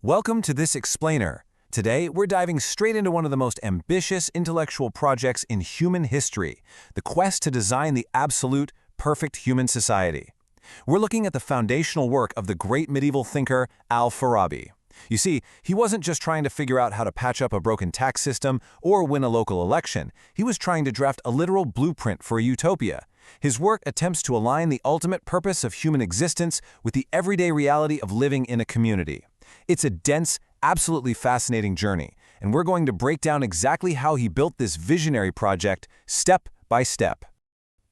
Welcome to this explainer. Today, we're diving straight into one of the most ambitious intellectual projects in human history, the quest to design the absolute, perfect human society. We're looking at the foundational work of the great medieval thinker Al-Farabi. You see, he wasn't just trying to figure out how to patch up a broken tax system or win a local election. He was trying to draft a literal blueprint for a utopia. His work attempts to align the ultimate purpose of human existence with the everyday reality of living in a community. It's a dense, absolutely fascinating journey, and we're going to break down exactly how he built this visionary project step by step.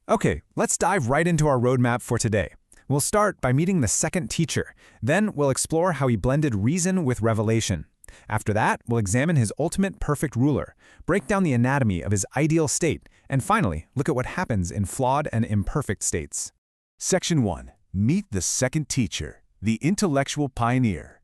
Okay, let's dive right into our roadmap for today. We'll start by meeting the second teacher. Then we'll explore how he blended reason with revelation. After that, we'll examine his ultimate perfect ruler, break down the anatomy of his ideal state, and finally, look at what happens in flawed and imperfect states. Section 1. Meet the second teacher, the intellectual pioneer.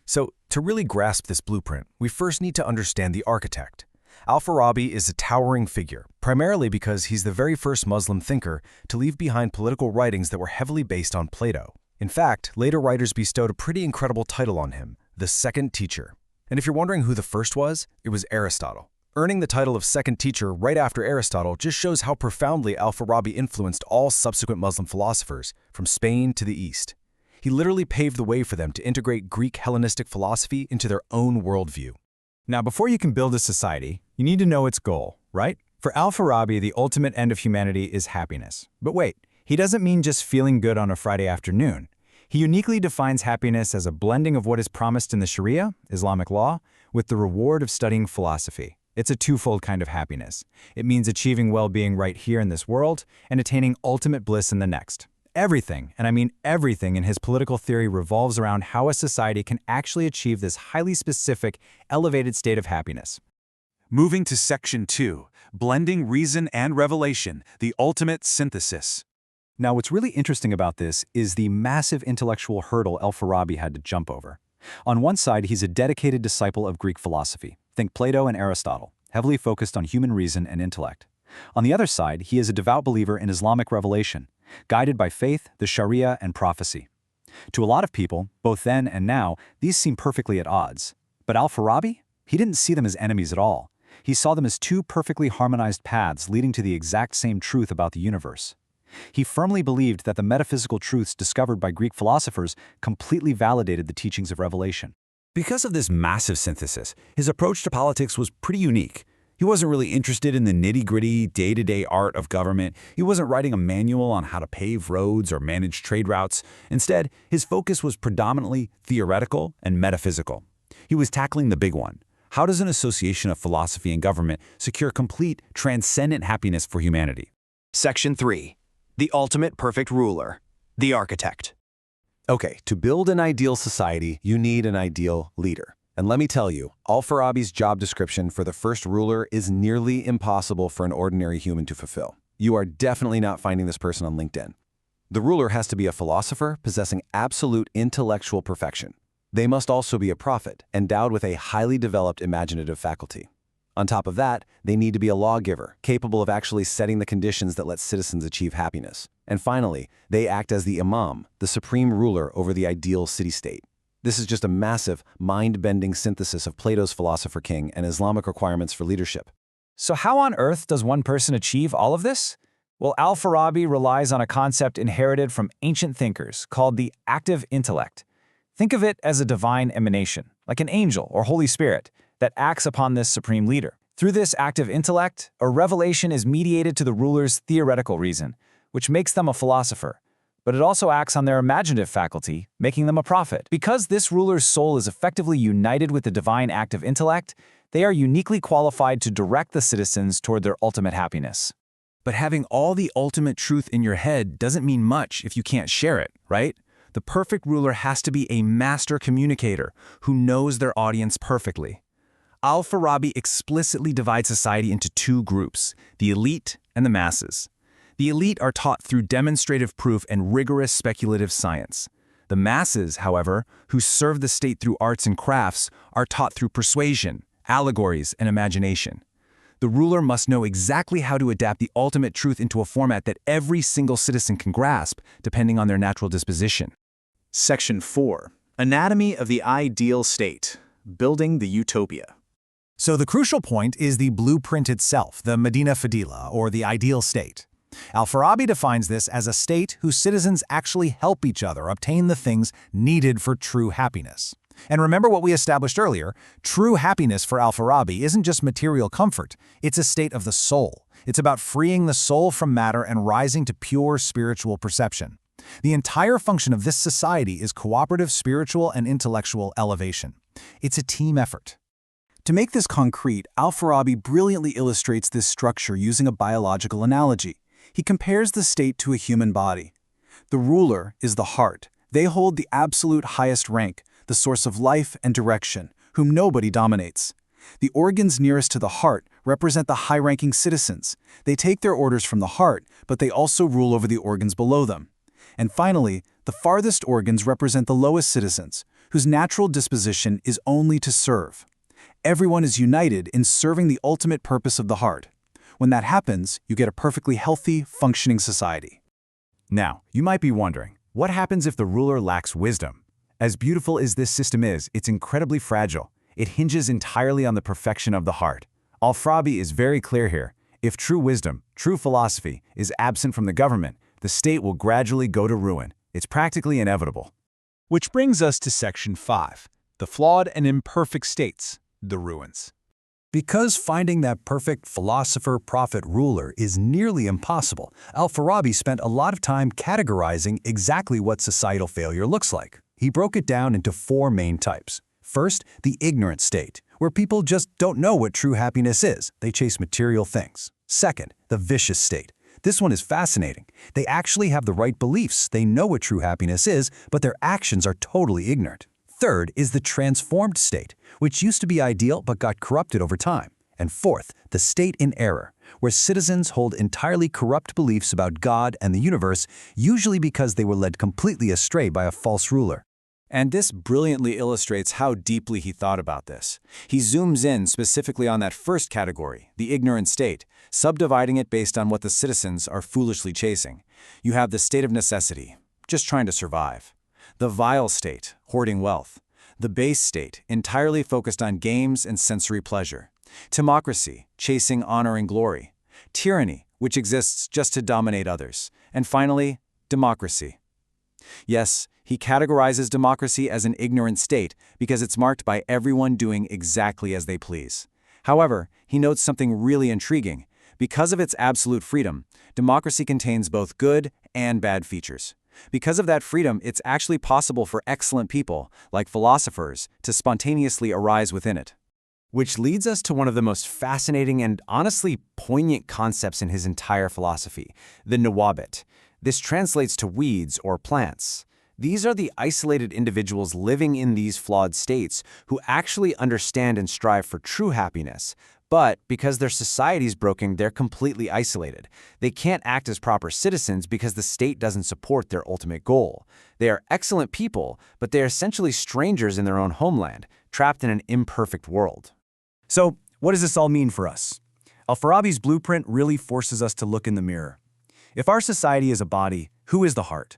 So, to really grasp this blueprint, we first need to understand the architect. Al-Farabi is a towering figure, primarily because he's the very first Muslim thinker to leave behind political writings that were heavily based on Plato. In fact, later writers bestowed a pretty incredible title on him, the second teacher. And if you're wondering who the first was, it was Aristotle. Earning the title of second teacher right after Aristotle just shows how profoundly Al-Farabi influenced all subsequent Muslim philosophers, from Spain to the East. He literally paved the way for them to integrate Greek Hellenistic philosophy into their own worldview. Now, before you can build a society, you need to know its goal, right? For Al-Farabi, the ultimate end of humanity is happiness. But wait, he doesn't mean just feeling good on a Friday afternoon. He uniquely defines happiness as a blending of what is promised in the Sharia, Islamic law, with the reward of studying philosophy. It's a twofold kind of happiness. It means achieving well-being right here in this world and attaining ultimate bliss in the next. Everything, and I mean everything in his political theory revolves around how a society can actually achieve this highly specific, elevated state of happiness. Moving to Section 2. Blending reason and revelation, the ultimate synthesis. Now, what's really interesting about this is the massive intellectual hurdle Al-Farabi had to jump over. On one side, he's a dedicated disciple of Greek philosophy. Think Plato and Aristotle, heavily focused on human reason and intellect. On the other side, he is a devout believer in Islamic revelation, guided by faith, the Sharia, and prophecy. To a lot of people, both then and now, these seem perfectly at odds. But Al-Farabi? He didn't see them as enemies at all. He saw them as two perfectly harmonized paths leading to the exact same truth about the universe. He firmly believed that the metaphysical truths discovered by Greek philosophers completely validated the teachings of revelation. Because of this massive synthesis, his approach to politics was pretty unique. He wasn't really interested in the nitty-gritty, day-to-day art of government. He wasn't writing a manual on how to pave roads or manage trade routes. Instead, his focus was predominantly theoretical and metaphysical. He was tackling the big one. How does an association of philosophy and government secure complete, transcendent happiness for humanity? Section 3. The ultimate perfect ruler, the architect. Okay, to build an ideal society, you need an ideal leader. And let me tell you, Al-Farabi's job description for the first ruler is nearly impossible for an ordinary human to fulfill. You are definitely not finding this person on LinkedIn. The ruler has to be a philosopher possessing absolute intellectual perfection. They must also be a prophet, endowed with a highly developed imaginative faculty. On top of that, they need to be a lawgiver, capable of actually setting the conditions that let citizens achieve happiness. And finally, they act as the imam, the supreme ruler over the ideal city-state. This is just a massive, mind-bending synthesis of Plato's Philosopher-King and Islamic requirements for leadership. So how on earth does one person achieve all of this? Well, Al-Farabi relies on a concept inherited from ancient thinkers called the active intellect. Think of it as a divine emanation, like an angel or Holy Spirit, that acts upon this supreme leader. Through this active intellect, a revelation is mediated to the ruler's theoretical reason, which makes them a philosopher. But it also acts on their imaginative faculty, making them a prophet. Because this ruler's soul is effectively united with the divine active intellect, they are uniquely qualified to direct the citizens toward their ultimate happiness. But having all the ultimate truth in your head doesn't mean much if you can't share it, right? The perfect ruler has to be a master communicator who knows their audience perfectly. Al-Farabi explicitly divides society into two groups, the elite and the masses. The elite are taught through demonstrative proof and rigorous speculative science. The masses, however, who serve the state through arts and crafts, are taught through persuasion, allegories, and imagination. The ruler must know exactly how to adapt the ultimate truth into a format that every single citizen can grasp, depending on their natural disposition. Section 4. Anatomy of the ideal state. Building the utopia. So the crucial point is the blueprint itself, the al-Fadila, or the ideal state. Al-Farabi defines this as a state whose citizens actually help each other obtain the things needed for true happiness. And remember what we established earlier, true happiness for Al-Farabi isn't just material comfort, it's a state of the soul. It's about freeing the soul from matter and rising to pure spiritual perception. The entire function of this society is cooperative spiritual and intellectual elevation. It's a team effort. To make this concrete, Al-Farabi brilliantly illustrates this structure using a biological analogy. He compares the state to a human body. The ruler is the heart. They hold the absolute highest rank, the source of life and direction, whom nobody dominates. The organs nearest to the heart represent the high-ranking citizens. They take their orders from the heart, but they also rule over the organs below them. And finally, the farthest organs represent the lowest citizens, whose natural disposition is only to serve. Everyone is united in serving the ultimate purpose of the heart. When that happens, you get a perfectly healthy, functioning society. Now, you might be wondering, what happens if the ruler lacks wisdom? As beautiful as this system is, it's incredibly fragile. It hinges entirely on the perfection of the heart. Al-Farabi is very clear here. If true wisdom, true philosophy, is absent from the government, the state will gradually go to ruin. It's practically inevitable. Which brings us to Section 5, the flawed and imperfect states, the ruins. Because finding that perfect philosopher-prophet ruler is nearly impossible, Al-Farabi spent a lot of time categorizing exactly what societal failure looks like. He broke it down into 4 main types. First, the ignorant state, where people just don't know what true happiness is. They chase material things. Second, the vicious state. This one is fascinating. They actually have the right beliefs, they know what true happiness is, but their actions are totally ignorant. Third is the transformed state, which used to be ideal but got corrupted over time. And fourth, the state in error, where citizens hold entirely corrupt beliefs about God and the universe, usually because they were led completely astray by a false ruler. And this brilliantly illustrates how deeply he thought about this. He zooms in specifically on that first category, the ignorant state, subdividing it based on what the citizens are foolishly chasing. You have the state of necessity, just trying to survive. The vile state, hoarding wealth. The base state, entirely focused on games and sensory pleasure. Timocracy, chasing honor and glory. Tyranny, which exists just to dominate others. And finally, democracy. Yes, he categorizes democracy as an ignorant state because it's marked by everyone doing exactly as they please. However, he notes something really intriguing. Because of its absolute freedom, democracy contains both good and bad features. Because of that freedom, it's actually possible for excellent people, like philosophers, to spontaneously arise within it. Which leads us to one of the most fascinating and honestly poignant concepts in his entire philosophy, the nawabit. This translates to weeds or plants. These are the isolated individuals living in these flawed states who actually understand and strive for true happiness. But because their society's broken, they're completely isolated. They can't act as proper citizens because the state doesn't support their ultimate goal. They are excellent people, but they are essentially strangers in their own homeland, trapped in an imperfect world. So, what does this all mean for us? Al-Farabi's blueprint really forces us to look in the mirror. If our society is a body, who is the heart?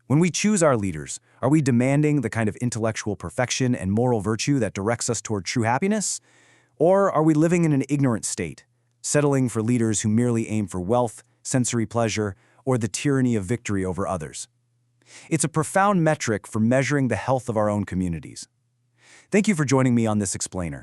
When we choose our leaders, are we demanding the kind of intellectual perfection and moral virtue that directs us toward true happiness? Or are we living in an ignorant state, settling for leaders who merely aim for wealth, sensory pleasure, or the tyranny of victory over others? It's a profound metric for measuring the health of our own communities. Thank you for joining me on this explainer.